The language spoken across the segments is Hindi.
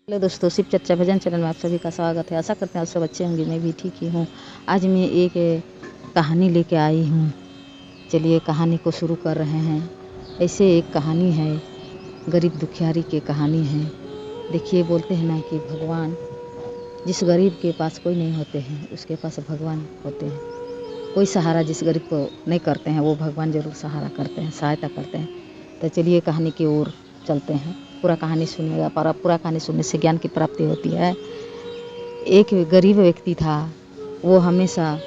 हेलो दोस्तों, शिव चर्चा भजन चैनल में आप सभी का स्वागत है। आशा करते हैं आप सब अच्छे होंगे, मैं भी ठीक ही हूँ। आज मैं एक कहानी लेके आई हूँ। चलिए कहानी को शुरू कर रहे हैं। ऐसे एक कहानी है, गरीब दुखियारी की कहानी है। देखिए, बोलते हैं ना कि भगवान, जिस गरीब के पास कोई नहीं होते हैं उसके पास भगवान होते हैं। कोई सहारा जिस गरीब को नहीं करते हैं वो भगवान ज़रूर सहारा करते हैं, सहायता करते हैं। तो चलिए कहानी की ओर चलते हैं। पूरा कहानी सुनिएगा, पर पूरा कहानी सुनने से ज्ञान की प्राप्ति होती है। एक गरीब व्यक्ति था, वो हमेशा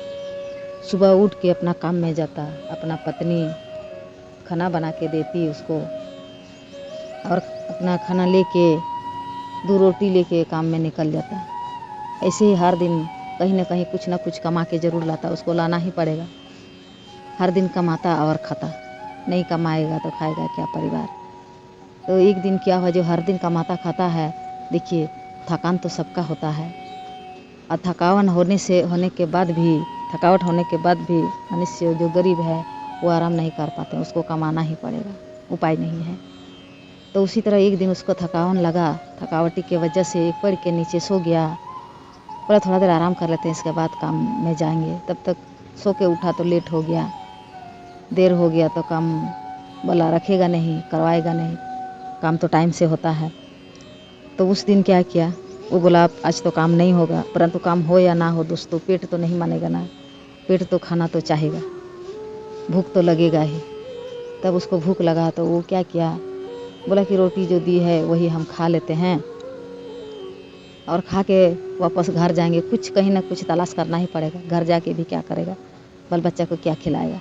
सुबह उठ के अपना काम में जाता, अपना पत्नी खाना बना के देती उसको, और अपना खाना लेके 2 रोटी लेके काम में निकल जाता। ऐसे ही हर दिन कहीं ना कहीं कुछ ना कुछ कमा के ज़रूर लाता, उसको लाना ही पड़ेगा। हर दिन कमाता और खाता, नहीं कमाएगा तो खाएगा क्या परिवार। तो एक दिन क्या हुआ, जो हर दिन कमाता खाता है, देखिए थकान तो सबका होता है, और थकावट होने के बाद भी मनुष्य जो गरीब है वो आराम नहीं कर पाते, उसको कमाना ही पड़ेगा, उपाय नहीं है। तो उसी तरह एक दिन उसको थकावन लगा, थकावटी की वजह से एक पेड़ के नीचे सो गया। बोला थोड़ा देर आराम कर लेते हैं, इसके बाद काम में जाएंगे। तब तक सो के उठा तो लेट हो गया, देर हो गया, तो काम बोला रखेगा नहीं, करवाएगा नहीं, काम तो टाइम से होता है। तो उस दिन क्या किया, वो बोला आज तो काम नहीं होगा, परंतु काम हो या ना हो दोस्तों, पेट तो नहीं मानेगा ना, पेट तो खाना तो चाहेगा, भूख तो लगेगा ही। तब उसको भूख लगा तो वो क्या किया, बोला कि रोटी जो दी है वही हम खा लेते हैं, और खा के वापस घर जाएंगे। कुछ कहीं ना कुछ तलाश करना ही पड़ेगा, घर जाके भी क्या करेगा, बाल बच्चा को क्या खिलाएगा।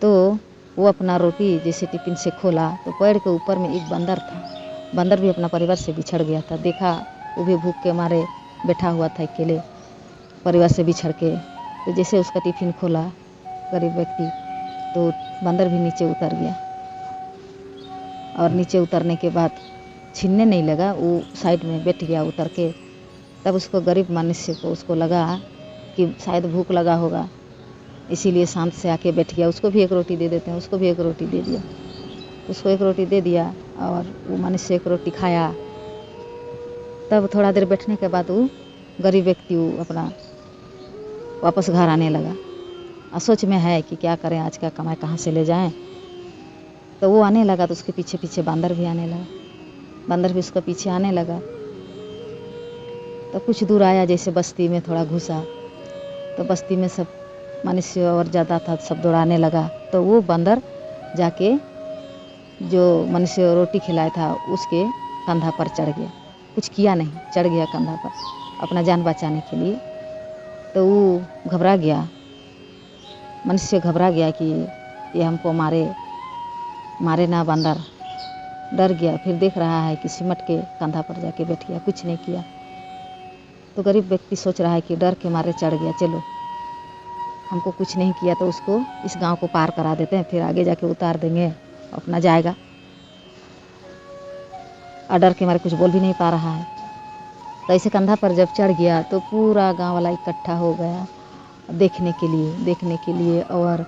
तो वो अपना रोटी जैसे टिफिन से खोला तो पेड़ के ऊपर में एक बंदर था। बंदर भी अपना परिवार से बिछड़ गया था। देखा वो भी भूख के मारे बैठा हुआ था अकेले, परिवार से बिछड़ के। तो जैसे उसका टिफिन खोला गरीब व्यक्ति, तो बंदर भी नीचे उतर गया, और नीचे उतरने के बाद छीनने नहीं लगा, वो साइड में बैठ गया उतर के। तब उसको गरीब मनुष्य को उसको लगा कि शायद भूख लगा होगा, इसीलिए शांत से आके बैठ गया। उसको भी एक रोटी दे देते हैं, उसको भी एक रोटी दे दिया, उसको एक रोटी दे दिया, और वो मनुष्य एक रोटी खाया। तब थोड़ा देर बैठने के बाद वो गरीब व्यक्ति वो अपना वापस घर आने लगा, और सोच में है कि क्या करें, आज का कमाई कहाँ से ले जाएं। तो वो आने लगा तो उसके पीछे पीछे बंदर भी आने लगा, बंदर भी उसका पीछे आने लगा। तो कुछ दूर आया, जैसे बस्ती में थोड़ा घुसा, तो बस्ती में सब मनुष्य और ज़्यादा था, सब दौड़ाने लगा। तो वो बंदर जाके जो मनुष्य रोटी खिलाया था उसके कंधा पर चढ़ गया, कुछ किया नहीं, चढ़ गया कंधा पर अपना जान बचाने के लिए। तो वो घबरा गया, मनुष्य घबरा गया कि ये हमको मारे ना, बंदर डर गया। फिर देख रहा है कि सिमट के कंधा पर जाके बैठ गया, कुछ नहीं किया। तो गरीब व्यक्ति सोच रहा है कि डर के मारे चढ़ गया, चलो हमको कुछ नहीं किया तो उसको इस गांव को पार करा देते हैं, फिर आगे जाके उतार देंगे, अपना जाएगा। और डर के मारे कुछ बोल भी नहीं पा रहा है। तो ऐसे कंधा पर जब चढ़ गया तो पूरा गांव वाला इकट्ठा हो गया देखने के लिए। और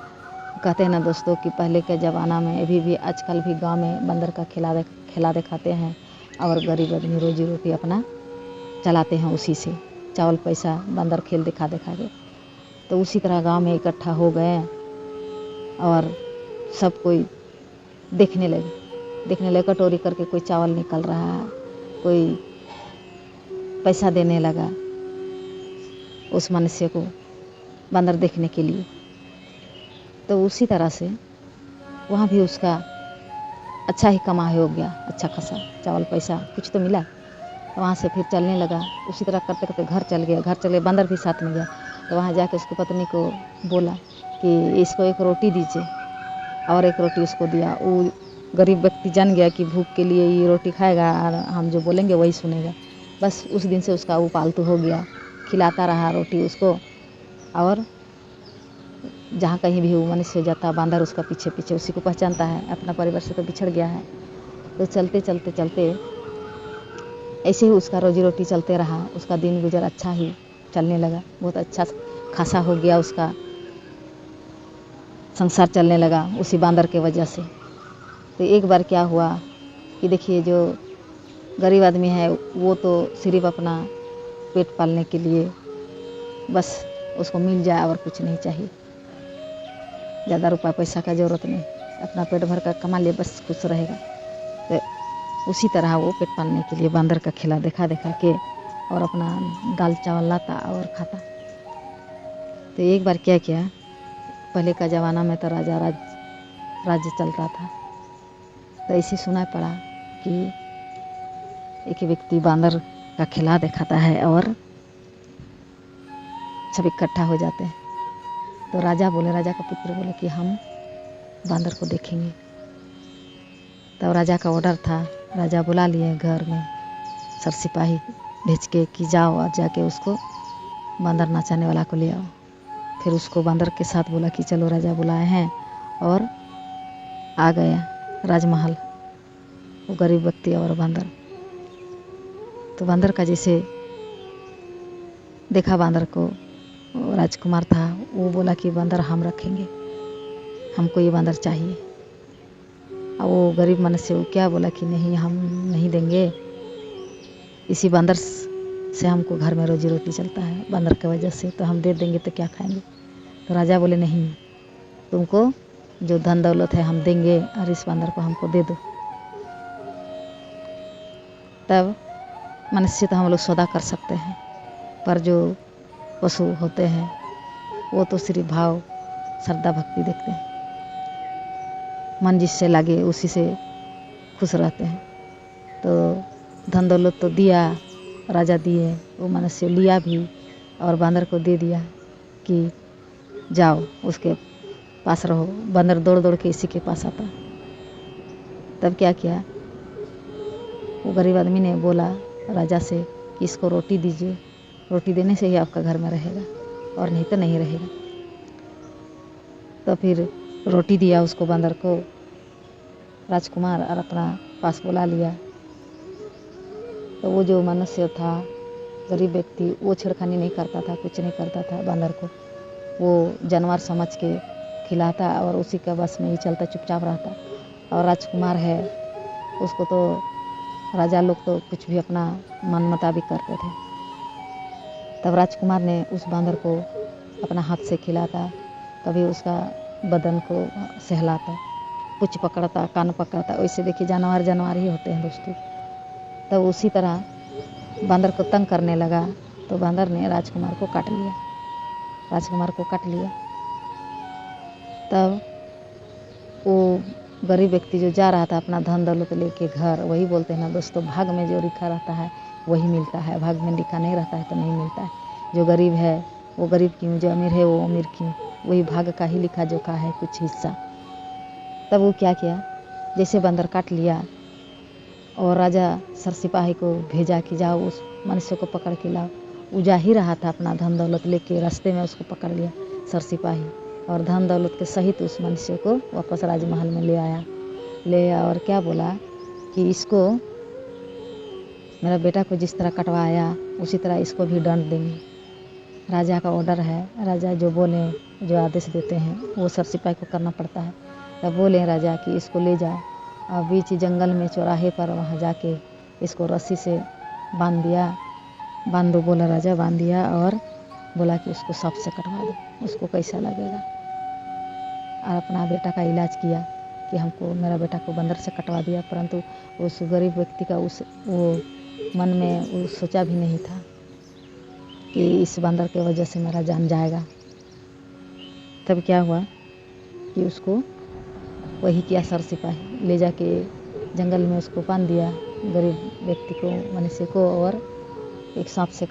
कहते हैं ना दोस्तों कि पहले के ज़माना में, अभी भी आजकल भी गांव में बंदर का खिला दिखाते हैं, और गरीब आदमी रोजी रोटी अपना चलाते हैं उसी से, चावल पैसा बंदर खेल दिखा के। तो उसी तरह गांव में इकट्ठा हो गए, और सब कोई देखने लगे, कटोरी करके कोई चावल निकल रहा है, कोई पैसा देने लगा उस मनुष्य को बंदर देखने के लिए। तो उसी तरह से वहाँ भी उसका अच्छा ही कमाई हो गया, अच्छा खासा चावल पैसा कुछ तो मिला। वहाँ से फिर चलने लगा, उसी तरह करते करते घर चल गया, बंदर भी साथ में गया। तो वहाँ जाके उसकी पत्नी को बोला कि इसको एक रोटी दीजिए, और एक रोटी उसको दिया। वो गरीब व्यक्ति जान गया कि भूख के लिए ये रोटी खाएगा, और हम जो बोलेंगे वही सुनेगा। बस उस दिन से उसका वो पालतू हो गया, खिलाता रहा रोटी उसको, और जहाँ कहीं भी वो मनुष्य जाता बंदर उसका पीछे पीछे, उसी को पहचानता है, अपना परिवार से तो बिछड़ गया है। तो चलते ऐसे ही उसका रोजी रोटी चलते रहा, उसका दिन गुजर अच्छा ही चलने लगा, बहुत अच्छा खासा हो गया, उसका संसार चलने लगा उसी बंदर के वजह से। तो एक बार क्या हुआ कि देखिए, जो गरीब आदमी है वो तो सिर्फ अपना पेट पालने के लिए बस उसको मिल जाए और कुछ नहीं चाहिए, ज़्यादा रुपया पैसा का ज़रूरत नहीं, अपना पेट भर कर कमा लिए बस खुश रहेगा। तो उसी तरह वो पेट पालने के लिए बंदर का खेला देखा देखा के और अपना दाल चावल लाता और खाता। तो एक बार क्या किया, पहले का ज़माना में तो राज्य चलता था, तो ऐसे सुना पड़ा कि एक व्यक्ति बंदर का खिला दिखाता है और सब इकट्ठा हो जाते हैं। तो राजा का पुत्र बोले कि हम बंदर को देखेंगे। तब राजा का ऑर्डर था, राजा बुला लिए घर में सर सिपाही भेज के कि जाओ और जाके उसको बंदर नाचाने वाला को ले आओ। फिर उसको बंदर के साथ बोला कि चलो राजा बुलाए हैं, और आ गया राजमहल वो गरीब व्यक्ति और बंदर। तो बंदर का जैसे देखा बंदर को, राजकुमार था, वो बोला कि बंदर हम रखेंगे, हमको ये बंदर चाहिए। और वो गरीब मनुष्य वो क्या बोला कि नहीं, हम नहीं देंगे, इसी बंदर से हमको घर में रोजी रोटी चलता है, बंदर की वजह से, तो हम दे देंगे तो क्या खाएंगे। तो राजा बोले नहीं, तुमको जो धन दौलत है हम देंगे और इस बंदर को हमको दे दो। तब मनुष्य तो हम लोग सौदा कर सकते हैं, पर जो पशु होते हैं वो तो सिर्फ भाव श्रद्धा भक्ति देखते हैं, मन जिससे लगे उसी से खुश रहते हैं। तो धन दौलत तो दिया, राजा दिए, वो मनुष्य लिया भी और बंदर को दे दिया कि जाओ उसके पास रहो। बंदर दौड़ दौड़ के इसी के पास आता। तब क्या किया, वो गरीब आदमी ने बोला राजा से कि इसको रोटी दीजिए, रोटी देने से ही आपका घर में रहेगा और नहीं तो नहीं रहेगा। तो फिर रोटी दिया उसको बंदर को राजकुमार, और अपना पास बुला लिया। तो वो जो मनुष्य था गरीब व्यक्ति, वो छेड़खानी नहीं करता था, कुछ नहीं करता था बंदर को, वो जानवर समझ के खिलाता और उसी के बस में ही चलता, चुपचाप रहता। और राजकुमार है उसको तो राजा लोग तो कुछ भी अपना मन मुताबिक करते थे। तब राजकुमार ने उस बंदर को अपना हाथ से खिलाता, कभी उसका बदन को सहलाता, पूँछ पकड़ता, कान पकड़ता। वैसे देखिए जानवर ही होते हैं दोस्तों। तब उसी तरह बंदर को तंग करने लगा, तो बंदर ने राजकुमार को काट लिया। तब वो गरीब व्यक्ति जो जा रहा था अपना धन दौलत लेके घर, वही बोलते हैं ना दोस्तों, भाग में जो लिखा रहता है वही मिलता है, भाग में लिखा नहीं रहता है तो नहीं मिलता है। जो गरीब है वो गरीब क्यों, जो अमीर है वो अमीर क्यों, वही भाग का ही लिखा जोखा है कुछ हिस्सा। तब वो क्या किया, जैसे बंदर काट लिया और राजा सर सिपाही को भेजा कि जाओ उस मनुष्य को पकड़ के लाओ। वो जा ही रहा था अपना धन दौलत लेके, रास्ते में उसको पकड़ लिया सर सिपाही, और धन दौलत के सहित उस मनुष्य को वापस राजमहल में ले आया और क्या बोला कि इसको, मेरा बेटा को जिस तरह कटवाया उसी तरह इसको भी दंड देंगे। राजा का ऑर्डर है, राजा जो बोले, जो आदेश देते हैं वो सर सिपाही को करना पड़ता है। तब बोले राजा कि इसको ले जाओ, और बीच जंगल में चौराहे पर वहाँ जाके इसको रस्सी से बांध दो बोला राजा, बांध दिया और बोला कि उसको सांप से कटवा दो, उसको कैसा लगेगा। और अपना बेटा का इलाज किया कि हमको, मेरा बेटा को बंदर से कटवा दिया, परंतु उस गरीब व्यक्ति का वो मन में वो सोचा भी नहीं था कि इस बंदर के वजह से मेरा जान जाएगा। तब क्या हुआ कि उसको वही किया सर सिपाही, ले जाके जंगल में उसको बांध दिया गरीब व्यक्ति को, मनुष्य को, और एक सांप से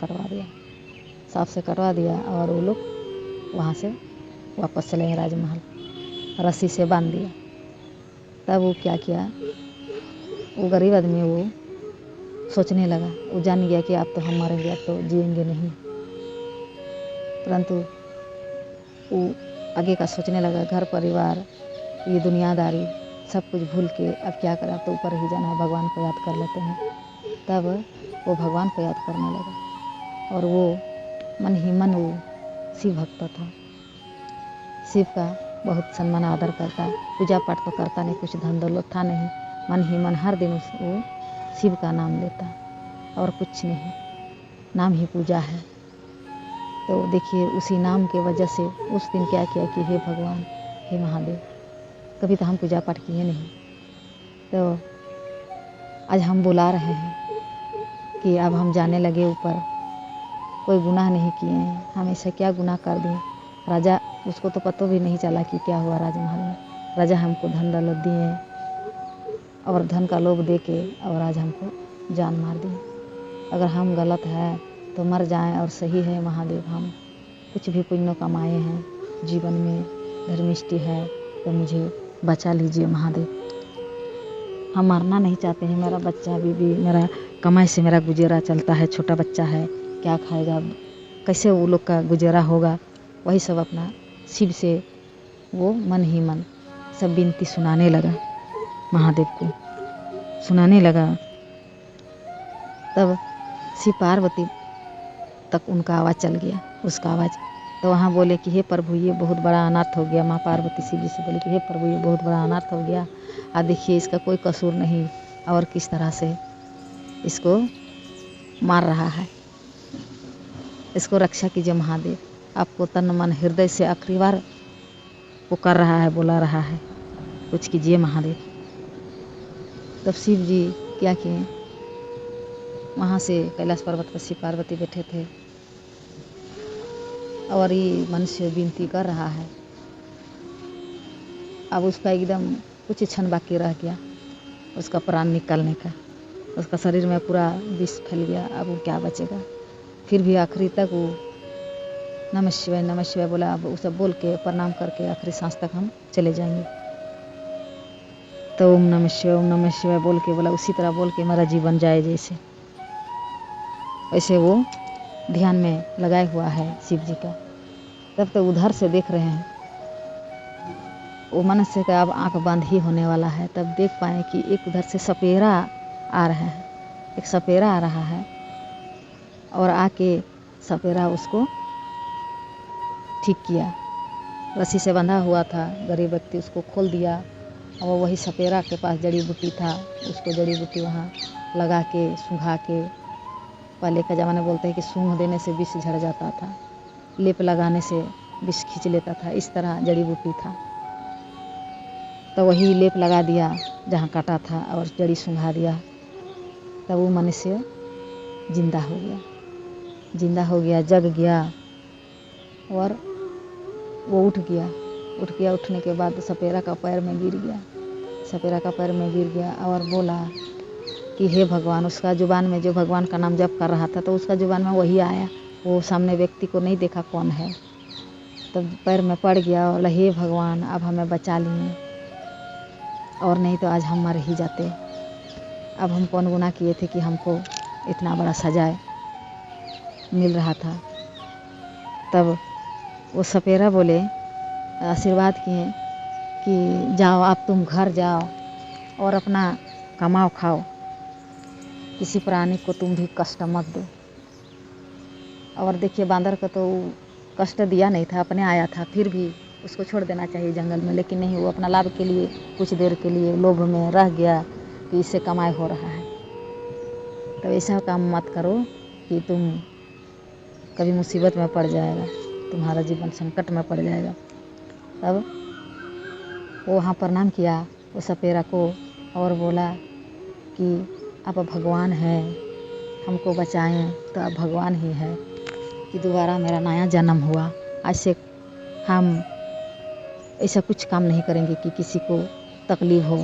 कटवा दिया और वो लोग वहाँ से वापस चले गए राजमहल, रस्सी से बांध दिया। तब वो क्या किया, वो गरीब आदमी वो सोचने लगा, वो जान गया कि अब तो हम मरेंगे, अब तो जिएंगे नहीं, परंतु वो आगे का सोचने लगा, घर परिवार, ये दुनियादारी सब कुछ भूल के अब क्या करें, अब तो ऊपर ही जाना है, भगवान को याद कर लेते हैं। तब वो भगवान को याद करने लगा और वो मन ही मन वो शिव भक्त था, शिव का बहुत सम्मान आदर करता, पूजा पाठ तो करता नहीं, कुछ धन दौलत था नहीं, मन ही मन हर दिन वो शिव का नाम लेता और कुछ नहीं, नाम ही पूजा है। तो देखिए उसी नाम के वजह से उस दिन क्या किया कि हे भगवान, हे महादेव, कभी तो हम पूजा पाठ किए नहीं, तो आज हम बुला रहे हैं कि अब हम जाने लगे ऊपर, कोई गुनाह नहीं किए हैं, हम ऐसा क्या गुनाह कर दिए। राजा, उसको तो पता भी नहीं चला कि क्या हुआ राजमहल में। राजा हमको धन दौलत दिए और धन का लोभ दे के और आज हमको जान मार दिए। अगर हम गलत है तो मर जाएं और सही है महादेव, हम कुछ भी पुण्य कमाए हैं जीवन में, धर्मिष्ठी है, तो मुझे बचा लीजिए महादेव। हम मरना नहीं चाहते हैं, मेरा बच्चा बीबी, मेरा कमाई से मेरा गुजारा चलता है, छोटा बच्चा है, क्या खाएगा, कैसे वो लोग का गुजारा होगा। वही सब अपना शिव से वो मन ही मन सब विनती सुनाने लगा, महादेव को सुनाने लगा। तब शिव पार्वती तक उनका आवाज़ चल गया, उसका आवाज़। तो वहाँ बोले कि हे प्रभु, ये बहुत बड़ा अनर्थ हो गया। माँ पार्वती शिव जी से बोले कि हे प्रभु, ये बहुत बड़ा अनर्थ हो गया, देखिए इसका कोई कसूर नहीं और किस तरह से इसको मार रहा है, इसको रक्षा कीजिए महादेव। आपको तन मन हृदय से आखिरी बार पुकार रहा है, बुला रहा है, कुछ कीजिए महादेव। तब शिव जी क्या किए, वहाँ से कैलाश पर्वत पर शिव पार्वती बैठे थे और ये मनुष्य विनती कर रहा है। अब उसका एकदम कुछ क्षण बाकी रह गया उसका प्राण निकलने का, उसका शरीर में पूरा विष फैल गया, अब वो क्या बचेगा। फिर भी आखिरी तक वो नमः शिवाय बोला। अब वो सब बोल के प्रणाम करके आखिरी सांस तक हम चले जाएंगे। तो ओम नमः शिवाय बोल के बोला, उसी तरह बोल के मेरा जीवन जाए जैसे, वैसे वो ध्यान में लगाए हुआ है शिव जी का। तब तो उधर से देख रहे हैं, वो मनुष्य का अब आंख बंद ही होने वाला है। तब देख पाए कि एक उधर से सपेरा आ रहा है, एक सपेरा आ रहा है और आके सपेरा उसको ठीक किया। रस्सी से बंधा हुआ था गरीब व्यक्ति, उसको खोल दिया और वही सपेरा के पास जड़ी बूटी था, उसको जड़ी बूटी वहाँ लगा के सूंघा के, पहले का ज़माना बोलते हैं कि सूंघ देने से विष झड़ जाता था, लेप लगाने से विष खींच लेता था, इस तरह जड़ी बूटी था। तो वही लेप लगा दिया जहाँ काटा था और जड़ी सूंघा दिया। तब वो मनुष्य जिंदा हो गया, जग गया और वो उठ गया। उठने के बाद सपेरा का पैर में गिर गया और बोला कि हे भगवान। उसका जुबान में जो भगवान का नाम जप कर रहा था तो उसका जुबान में वही आया, वो सामने व्यक्ति को नहीं देखा कौन है। तब पैर में पड़ गया और हे भगवान, अब हमें बचा लिए, और नहीं तो आज हम मर ही जाते। अब हम कौन गुनाह किए थे कि हमको इतना बड़ा सजाए मिल रहा था। तब वो सपेरा बोले, आशीर्वाद किए कि जाओ, अब तुम घर जाओ और अपना कमाओ खाओ, किसी प्राणी को तुम भी कष्ट मत दो। और देखिए बांदर को तो कष्ट दिया नहीं था, अपने आया था, फिर भी उसको छोड़ देना चाहिए जंगल में, लेकिन नहीं, वो अपना लाभ के लिए कुछ देर के लिए लोभ में रह गया कि इससे कमाई हो रहा है। तो ऐसा काम मत करो कि तुम कभी मुसीबत में पड़ जाएगा, तुम्हारा जीवन संकट में पड़ जाएगा। तब वो वहाँ प्रणाम किया वो सपेरा को और बोला कि आप भगवान हैं, हमको बचाएं, तो आप भगवान ही है कि दोबारा मेरा नया जन्म हुआ। आज से हम ऐसा कुछ काम नहीं करेंगे कि किसी को तकलीफ हो।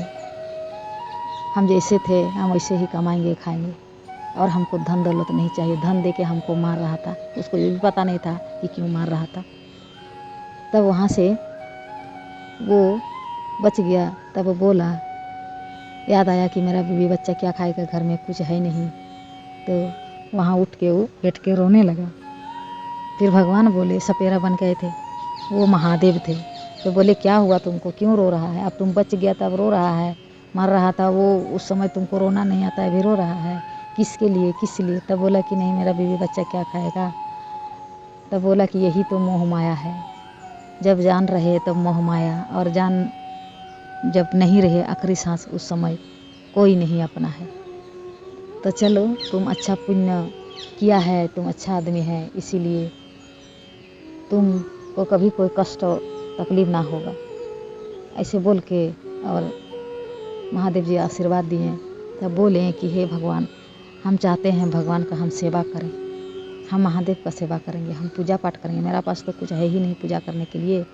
हम जैसे थे हम वैसे ही कमाएंगे खाएंगे, और हमको धन दौलत नहीं चाहिए। धन दे के हमको मार रहा था, उसको ये भी पता नहीं था कि क्यों मार रहा था। तब वहाँ से वो बच गया। तब वो बोला, याद आया कि मेरा बीवी बच्चा क्या खाएगा, घर में कुछ है नहीं। तो वहाँ उठ के वो बैठ के रोने लगा। फिर भगवान बोले, सपेरा बन गए थे, वो महादेव थे। तो बोले, क्या हुआ तुमको, क्यों रो रहा है? अब तुम बच गया तब रो रहा है, मर रहा था वो, उस समय तुमको रोना नहीं आता है, अभी रो रहा है, किसके लिए, किस लिए? तब बोला कि नहीं, मेरा बीवी बच्चा क्या खाएगा। तब बोला कि यही तो मोह माया है, जब जान रहे तब मोह माया, और जान जब नहीं रहे आखिरी सांस, उस समय कोई नहीं अपना है। तो चलो तुम अच्छा पुण्य किया है, तुम अच्छा आदमी है, इसीलिए तुमको कभी कोई कष्ट और तकलीफ ना होगा, ऐसे बोल के। और महादेव जी आशीर्वाद दिए। तब बोले कि हे भगवान, हम चाहते हैं भगवान का हम सेवा करें, हम महादेव का सेवा करेंगे, हम पूजा पाठ करेंगे। मेरा पास तो कुछ है ही नहीं पूजा करने के लिए,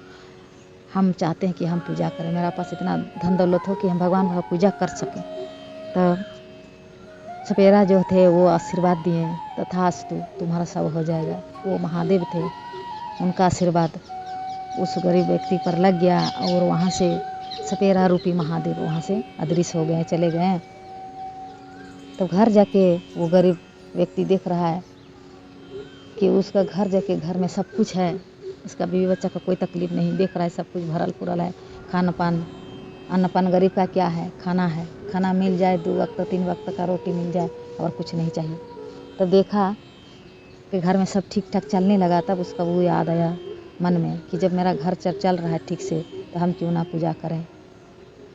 हम चाहते हैं कि हम पूजा करें, मेरा पास इतना धन दौलत हो कि हम भगवान का पूजा कर सकें। तब सपेरा जो थे वो आशीर्वाद दिए, तथास्तु तुम्हारा सब हो जाएगा। वो महादेव थे, उनका आशीर्वाद उस गरीब व्यक्ति पर लग गया और वहाँ से सपेरा रूपी महादेव वहाँ से अदृश्य हो गए, चले गए। तो घर जाके वो गरीब व्यक्ति देख रहा है कि उसका घर जाके घर में सब कुछ है, उसका बीवी बच्चा का कोई तकलीफ नहीं, देख रहा है सब कुछ भरल पुरल है, खान पान अन्न पान गरीब का क्या है, खाना है, खाना मिल जाए, 2 वक्त 3 वक्त का रोटी मिल जाए और कुछ नहीं चाहिए। तब देखा कि घर में सब ठीक ठाक चलने लगा। तब उसका वो याद आया मन में कि जब मेरा घर चल रहा है ठीक से, तो हम क्यों ना पूजा करें।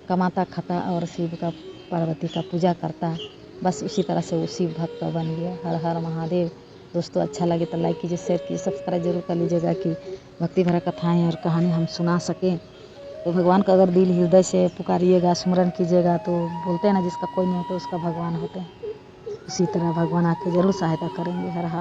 कमाता खाता और शिव का पार्वती का पूजा करता, बस उसी तरह से वो शिव भक्त बन गया। हर हर महादेव। दोस्तों अच्छा लगे तो लाइक कीजिए, शेयर कीजिए, सब्सक्राइब जरूर कर लीजिएगा कि भक्ति भरा कथाएँ और कहानी हम सुना सकें। तो भगवान का अगर दिल हृदय से पुकारिएगा, स्मरण कीजिएगा, तो बोलते हैं ना जिसका कोई नहीं होता उसका भगवान होते हैं, उसी तरह भगवान आके जरूर सहायता करेंगे। हर हर